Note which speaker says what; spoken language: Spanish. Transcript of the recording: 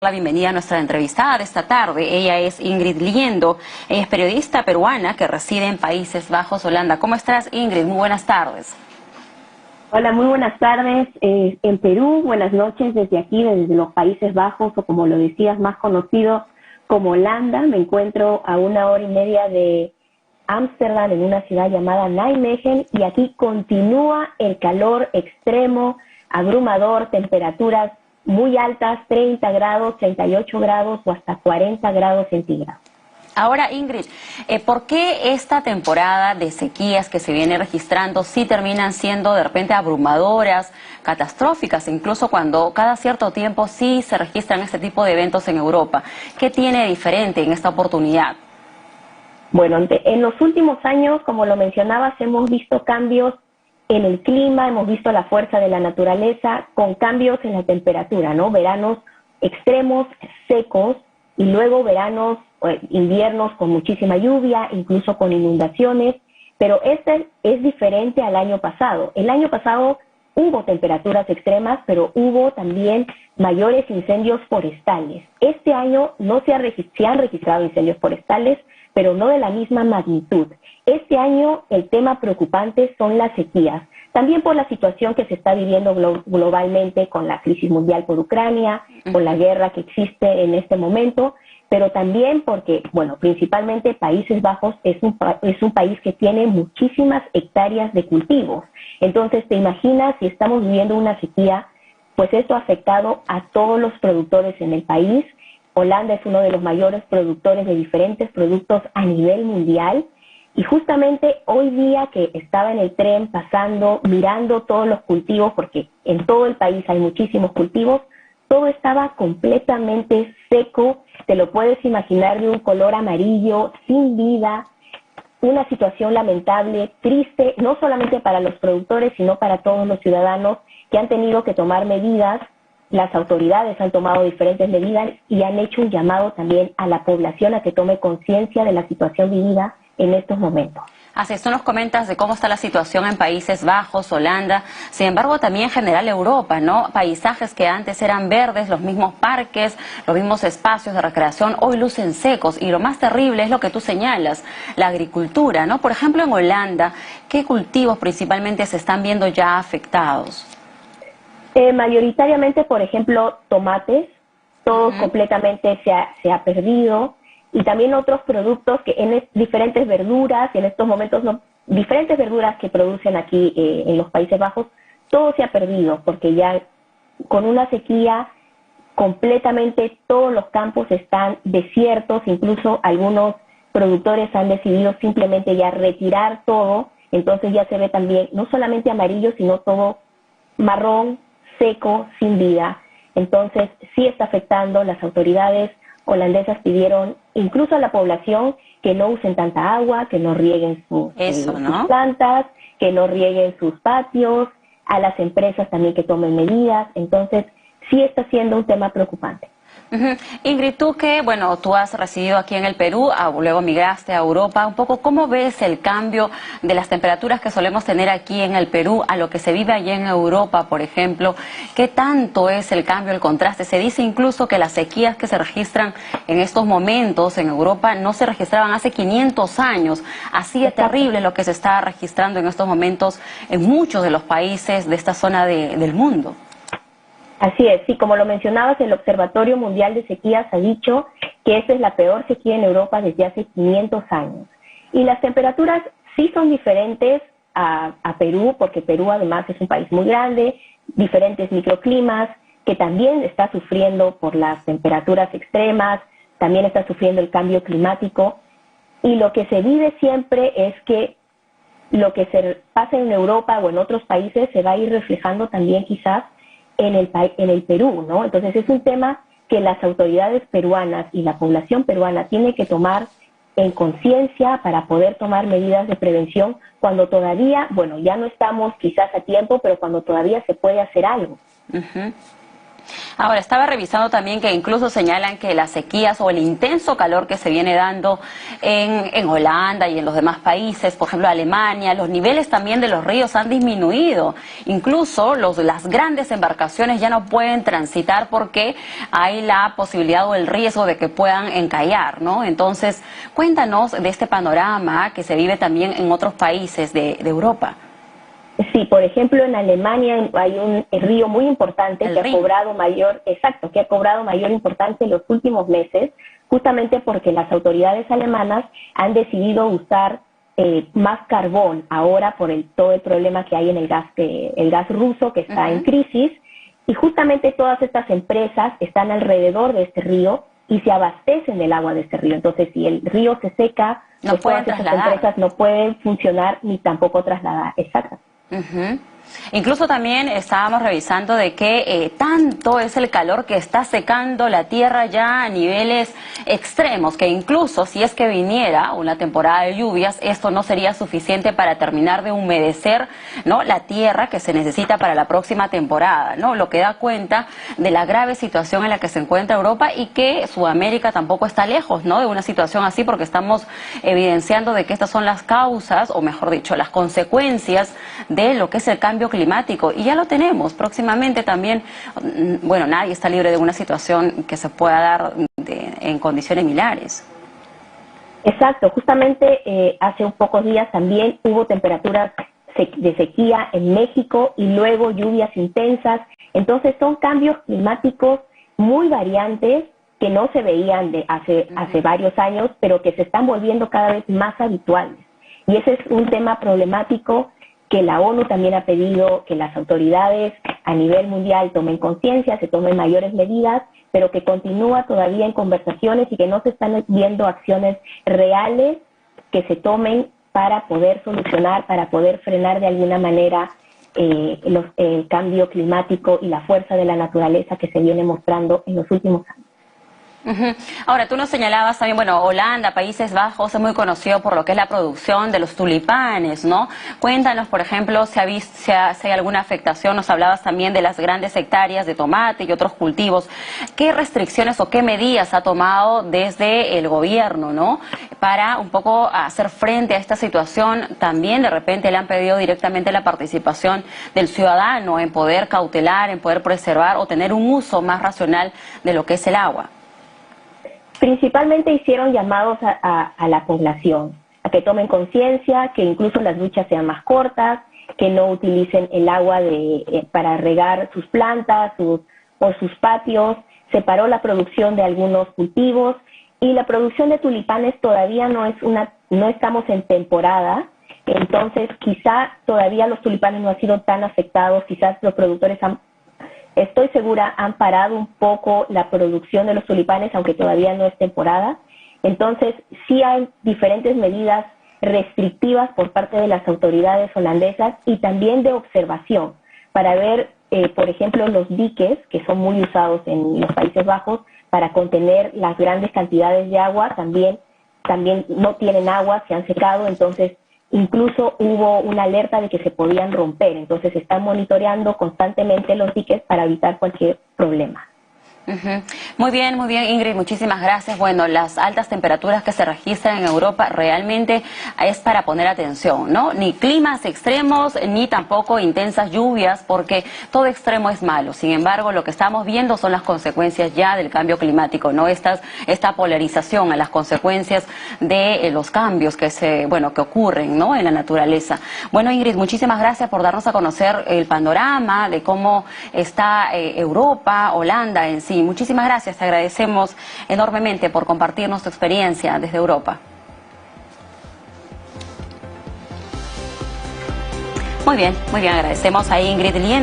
Speaker 1: La bienvenida a nuestra entrevistada de esta tarde. Ella es Ingrid Liendo, ella es periodista peruana que reside en Países Bajos, Holanda. ¿Cómo estás, Ingrid? Muy buenas tardes.
Speaker 2: Hola, muy buenas tardes. En Perú, buenas noches desde aquí, desde los Países Bajos, o como lo decías, más conocido como Holanda. Me encuentro a 1 hora y media de Ámsterdam, en una ciudad llamada Nijmegen, y aquí continúa el calor extremo, abrumador, temperaturas muy altas, 30 grados, 38 grados o hasta 40 grados centígrados.
Speaker 1: Ahora, Ingrid, ¿por qué esta temporada de sequías que se viene registrando sí terminan siendo de repente abrumadoras, catastróficas, incluso cuando cada cierto tiempo sí se registran este tipo de eventos en Europa? ¿Qué tiene de diferente en esta oportunidad?
Speaker 2: Bueno, en los últimos años, como lo mencionabas, hemos visto cambios en el clima, hemos visto la fuerza de la naturaleza con cambios en la temperatura, ¿no? Veranos extremos, secos, y luego veranos, inviernos con muchísima lluvia, incluso con inundaciones, pero este es diferente al año pasado. El año pasado hubo temperaturas extremas, pero hubo también mayores incendios forestales. Este año no se han registrado incendios forestales, pero no de la misma magnitud. Este año el tema preocupante son las sequías, también por la situación que se está viviendo globalmente con la crisis mundial por Ucrania, con la guerra que existe en este momento, pero también porque, bueno, principalmente Países Bajos es un país que tiene muchísimas hectáreas de cultivos. Entonces, te imaginas, si estamos viviendo una sequía, pues esto ha afectado a todos los productores en el país. Holanda es uno de los mayores productores de diferentes productos a nivel mundial, y justamente hoy día que estaba en el tren pasando, mirando todos los cultivos, porque en todo el país hay muchísimos cultivos, todo estaba completamente seco, te lo puedes imaginar, de un color amarillo, sin vida, una situación lamentable, triste, no solamente para los productores, sino para todos los ciudadanos que han tenido que tomar medidas. Las autoridades han tomado diferentes medidas y han hecho un llamado también a la población a que tome conciencia de la situación vivida en estos momentos.
Speaker 1: Así es, tú nos comentas de cómo está la situación en Países Bajos, Holanda, sin embargo también en general Europa, ¿no? Paisajes que antes eran verdes, los mismos parques, los mismos espacios de recreación, hoy lucen secos, y lo más terrible es lo que tú señalas, la agricultura, ¿no? Por ejemplo, en Holanda, ¿qué cultivos principalmente se están viendo ya afectados?
Speaker 2: Mayoritariamente, por ejemplo, tomates, todo completamente se ha perdido, y también otros productos que en diferentes verduras, en estos momentos diferentes verduras que producen aquí en los Países Bajos, todo se ha perdido, porque ya con una sequía completamente todos los campos están desiertos, incluso algunos productores han decidido simplemente ya retirar todo, entonces ya se ve también no solamente amarillo, sino todo marrón, seco, sin vida. Entonces sí está afectando. Las autoridades holandesas pidieron incluso a la población que no usen tanta agua, que no rieguen sus plantas, que no rieguen sus patios, a las empresas también que tomen medidas. Entonces sí está siendo un tema preocupante.
Speaker 1: Ingrid, tú que, bueno, tú has residido aquí en el Perú, luego migraste a Europa, un poco, ¿cómo ves el cambio de las temperaturas que solemos tener aquí en el Perú a lo que se vive allá en Europa, por ejemplo? ¿Qué tanto es el cambio, el contraste? Se dice incluso que las sequías que se registran en estos momentos en Europa no se registraban hace 500 años. Así de terrible lo que se está registrando en estos momentos en muchos de los países de esta zona del mundo.
Speaker 2: Así es, sí, como lo mencionabas, el Observatorio Mundial de Sequías ha dicho que esta es la peor sequía en Europa desde hace 500 años. Y las temperaturas sí son diferentes a Perú, porque Perú además es un país muy grande, diferentes microclimas, que también está sufriendo por las temperaturas extremas, también está sufriendo el cambio climático. Y lo que se vive siempre es que lo que se pasa en Europa o en otros países se va a ir reflejando también quizás en el Perú, ¿no? Entonces es un tema que las autoridades peruanas y la población peruana tiene que tomar en conciencia para poder tomar medidas de prevención cuando todavía, bueno, ya no estamos quizás a tiempo, pero cuando todavía se puede hacer algo.
Speaker 1: Ahora, estaba revisando también que incluso señalan que las sequías o el intenso calor que se viene dando en Holanda y en los demás países, por ejemplo Alemania, los niveles también de los ríos han disminuido. Incluso las grandes embarcaciones ya no pueden transitar porque hay la posibilidad o el riesgo de que puedan encallar, ¿no? Entonces, cuéntanos de este panorama que se vive también en otros países de Europa.
Speaker 2: Sí, por ejemplo, en Alemania hay un río muy importante que ha cobrado mayor importancia en los últimos meses, justamente porque las autoridades alemanas han decidido usar más carbón ahora por todo el problema que hay en el gas ruso que está en crisis, y justamente todas estas empresas están alrededor de este río y se abastecen del agua de este río. Entonces, si el río se seca,
Speaker 1: no
Speaker 2: pues todas estas empresas no pueden funcionar ni tampoco trasladar. Exacto.
Speaker 1: Incluso también estábamos revisando de que tanto es el calor que está secando la tierra ya a niveles extremos, que incluso si es que viniera una temporada de lluvias, esto no sería suficiente para terminar de humedecer, ¿no?, la tierra que se necesita para la próxima temporada, ¿no? Lo que da cuenta de la grave situación en la que se encuentra Europa y que Sudamérica tampoco está lejos, ¿no?, de una situación así, porque estamos evidenciando de que estas son las causas, o mejor dicho, las consecuencias de lo que es el cambio climático, y ya lo tenemos próximamente también. Bueno, nadie está libre de una situación que se pueda dar en condiciones similares.
Speaker 2: Exacto, justamente hace un pocos días también hubo temperaturas de sequía en México y luego lluvias intensas. Entonces son cambios climáticos muy variantes que no se veían hace varios años, pero que se están volviendo cada vez más habituales. Y ese es un tema problemático que la ONU también ha pedido que las autoridades a nivel mundial tomen conciencia, se tomen mayores medidas, pero que continúa todavía en conversaciones y que no se están viendo acciones reales que se tomen para poder solucionar, para poder frenar de alguna manera el cambio climático y la fuerza de la naturaleza que se viene mostrando en los últimos años.
Speaker 1: Ahora, tú nos señalabas también, bueno, Holanda, Países Bajos, es muy conocido por lo que es la producción de los tulipanes, ¿no? Cuéntanos, por ejemplo, si hay alguna afectación. Nos hablabas también de las grandes hectáreas de tomate y otros cultivos. ¿Qué restricciones o qué medidas ha tomado desde el gobierno, ¿no?, para un poco hacer frente a esta situación? También de repente le han pedido directamente la participación del ciudadano en poder cautelar, en poder preservar o tener un uso más racional de lo que es el agua.
Speaker 2: Principalmente hicieron llamados a la población, a que tomen conciencia, que incluso las duchas sean más cortas, que no utilicen el agua para regar sus plantas o sus patios. Se paró la producción de algunos cultivos y la producción de tulipanes todavía no estamos en temporada, entonces quizá todavía los tulipanes no han sido tan afectados, quizás los productores estoy segura, han parado un poco la producción de los tulipanes, aunque todavía no es temporada. Entonces, sí hay diferentes medidas restrictivas por parte de las autoridades holandesas y también de observación para ver, por ejemplo, los diques, que son muy usados en los Países Bajos para contener las grandes cantidades de agua, también no tienen agua, se han secado, entonces incluso hubo una alerta de que se podían romper, entonces están monitoreando constantemente los diques para evitar cualquier problema.
Speaker 1: Muy bien, Ingrid, muchísimas gracias. Bueno, las altas temperaturas que se registran en Europa realmente es para poner atención, ¿no? Ni climas extremos, ni tampoco intensas lluvias, porque todo extremo es malo. Sin embargo, lo que estamos viendo son las consecuencias ya del cambio climático, ¿no? Esta polarización a las consecuencias de los cambios que ocurren, ¿no?, en la naturaleza. Bueno, Ingrid, muchísimas gracias por darnos a conocer el panorama de cómo está Europa, Holanda en sí. Muchísimas gracias, te agradecemos enormemente por compartirnos tu experiencia desde Europa. Muy bien, agradecemos a Ingrid Lien.